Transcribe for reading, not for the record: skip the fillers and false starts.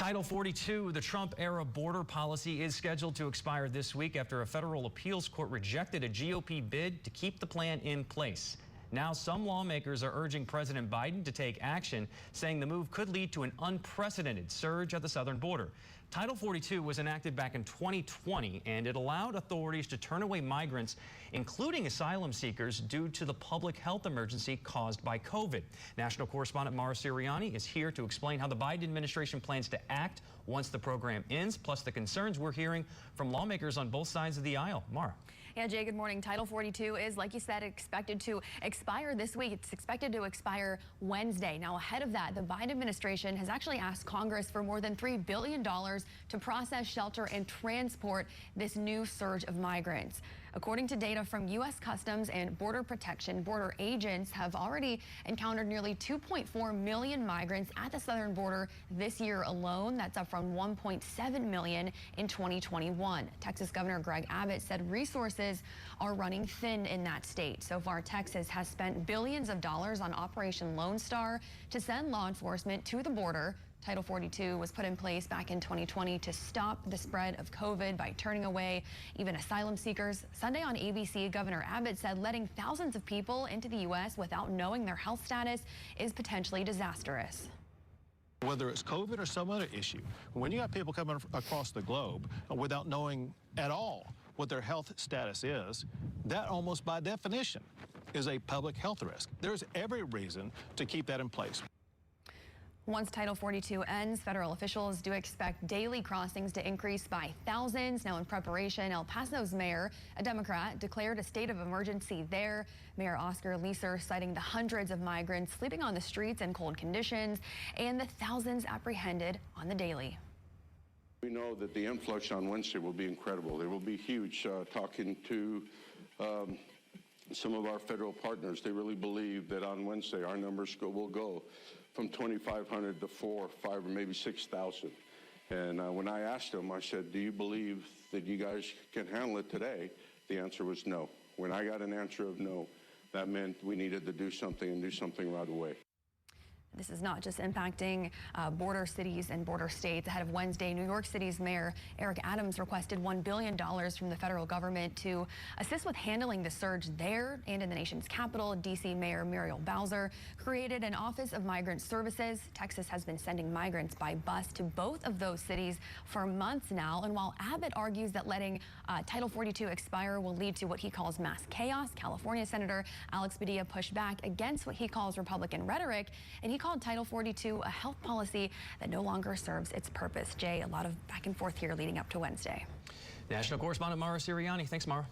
Title 42, the Trump-era border policy, is scheduled to expire this week after a federal appeals court rejected a GOP bid to keep the plan in place. Now some lawmakers are urging President Biden to take action, saying the move could lead to an unprecedented surge at the southern border. Title 42 was enacted back in 2020, and it allowed authorities to turn away migrants, including asylum seekers, due to the public health emergency caused by COVID. National correspondent Mara Sirianni is here to explain how the Biden administration plans to act once the program ends, plus the concerns we're hearing from lawmakers on both sides of the aisle. Mara. Yeah, Jay, good morning. Title 42 is, like you said, expected to expire this week. It's expected to expire Wednesday. Now, ahead of that, the Biden administration has actually asked Congress for more than $3 billion to process, shelter, and transport this new surge of migrants. According to data from U.S. Customs and Border Protection, border agents have already encountered nearly 2.4 million migrants at the southern border this year alone. That's up from 1.7 million in 2021. Texas Governor Greg Abbott said resources are running thin in that state. So far, Texas has spent billions of dollars on Operation Lone Star to send law enforcement to the border. Title 42 was put in place back in 2020 to stop the spread of COVID by turning away even asylum seekers. Sunday on ABC, Governor Abbott said letting thousands of people into the U.S. without knowing their health status is potentially disastrous. Whether it's COVID or some other issue, when you got people coming across the globe without knowing at all what their health status is, that almost by definition is a public health risk. There's every reason to keep that in place. Once Title 42 ends, federal officials do expect daily crossings to increase by thousands. Now in preparation, El Paso's mayor, a Democrat, declared a state of emergency there. Mayor Oscar Leeser citing the hundreds of migrants sleeping on the streets in cold conditions and the thousands apprehended on the daily. We know that the influx on Wednesday will be incredible. They will be huge. Talking to some of our federal partners, they really believe that on Wednesday our numbers will go from 2,500 to 4, 5, or maybe 6,000. And when I asked them, I said, do you believe that you guys can handle it today? The answer was no. When I got an answer of no, that meant we needed to do something and do something right away. This is not just impacting border cities and border states. Ahead of Wednesday, New York City's Mayor Eric Adams requested $1 billion from the federal government to assist with handling the surge there. And in the nation's capital, D.C. Mayor Muriel Bowser created an Office of Migrant Services. Texas has been sending migrants by bus to both of those cities for months now. And while Abbott argues that letting Title 42 expire will lead to what he calls mass chaos, California Senator Alex Padilla pushed back against what he calls Republican rhetoric, and he called Title 42 a health policy that no longer serves its purpose. Jay, a lot of back and forth here leading up to Wednesday. National correspondent Mara Sirianni. Thanks, Mara.